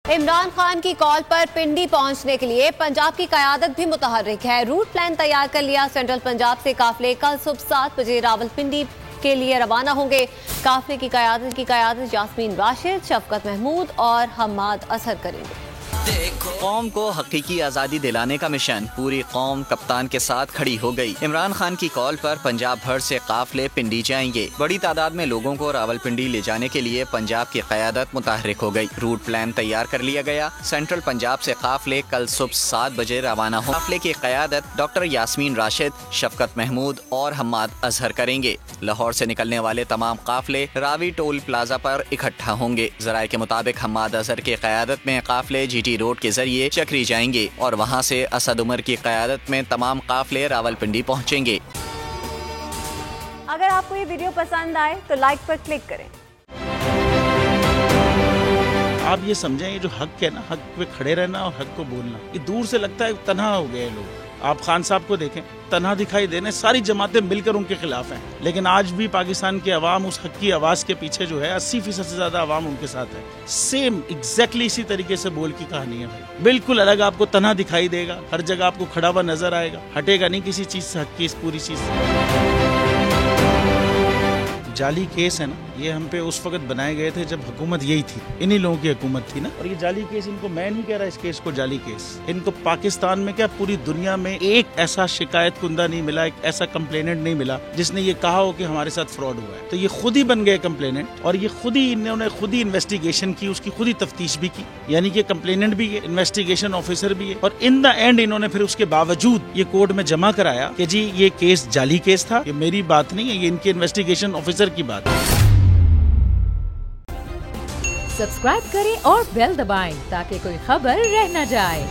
عمران خان کی کال پر پنڈی پہنچنے کے لیے پنجاب کی قیادت بھی متحرک ہے۔ روٹ پلان تیار کر لیا۔ سینٹرل پنجاب سے قافلے کل صبح 7 بجے راولپنڈی کے لیے روانہ ہوں گے۔ قافلے کی قیادت یاسمین راشد، شفقت محمود اور حماد اظہر کریں گے۔ قوم کو حقیقی آزادی دلانے کا مشن، پوری قوم کپتان کے ساتھ کھڑی ہو گئی۔ عمران خان کی کال پر پنجاب بھر سے قافلے پنڈی جائیں گے۔ بڑی تعداد میں لوگوں کو راولپنڈی لے جانے کے لیے پنجاب کی قیادت متحرک ہو گئی۔ روٹ پلان تیار کر لیا گیا۔ سینٹرل پنجاب سے قافلے کل صبح 7 بجے روانہ ہوں۔ قافلے کی قیادت ڈاکٹر یاسمین راشد، شفقت محمود اور حماد اظہر کریں گے۔ لاہور سے نکلنے والے تمام قافلے راوی ٹول پلازا پر اکٹھا ہوں گے۔ ذرائع کے مطابق حماد اظہر کی قیادت میں قافلے جی ٹی روڈ کے ذریعے چکری جائیں گے اور وہاں سے اسد عمر کی قیادت میں تمام قافلے راولپنڈی پہنچیں گے۔ اگر آپ کو یہ ویڈیو پسند آئے تو لائک پر کلک کریں۔ آپ یہ سمجھیں یہ جو حق ہے نا، حق پہ کھڑے رہنا اور حق کو بولنا، یہ دور سے لگتا ہے تنہا ہو گئے لوگ۔ آپ خان صاحب کو دیکھیں، تنہا دکھائی دینے، ساری جماعتیں مل کر ان کے خلاف ہیں، لیکن آج بھی پاکستان کی عوام اس حق کی آواز کے پیچھے جو ہے 80% سے زیادہ عوام ان کے ساتھ ہے۔ سیم ایگزیکٹلی اسی طریقے سے بول کی کہانی ہے بھائی، بالکل الگ آپ کو تنہا دکھائی دے گا، ہر جگہ آپ کو کھڑا ہوا نظر آئے گا، ہٹے گا نہیں کسی چیز سے، حق کی اس پوری چیز سے۔ جعلی کیس ہے نا، یہ ہم پہ اس وقت بنائے گئے تھے جب حکومت یہی تھی، انہی لوگوں کی حکومت تھی نا، اور یہ جعلی کیس، ان کو میں نہیں کہہ رہا اس کیس کو جعلی کیس، ان کو پاکستان میں کیا پوری دنیا میں ایک ایسا شکایت کنندہ نہیں ملا، ایک ایسا کمپلیننٹ نہیں ملا جس نے یہ کہا ہو کہ ہمارے ساتھ فراڈ ہوا ہے۔ تو یہ خود ہی بن گئے کمپلیننٹ، اور یہ انہوں نے خود ہی انویسٹیگیشن کی، اس کی خود ہی تفتیش بھی کی، یعنی کہ کمپلیننٹ بھی ہے، انویسٹیگیشن آفیسر بھی ہے، اور ان دا اینڈ انہوں نے پھر اس کے باوجود یہ کورٹ میں جمع کرایا کہ جی یہ کیس جعلی کیس تھا۔ یہ میری بات نہیں ہے، یہ ان کے انویسٹیگیشن آفیسر کی بات ہے۔ سبسکرائب کریں اور بیل دبائیں تاکہ کوئی خبر رہ نہ جائے۔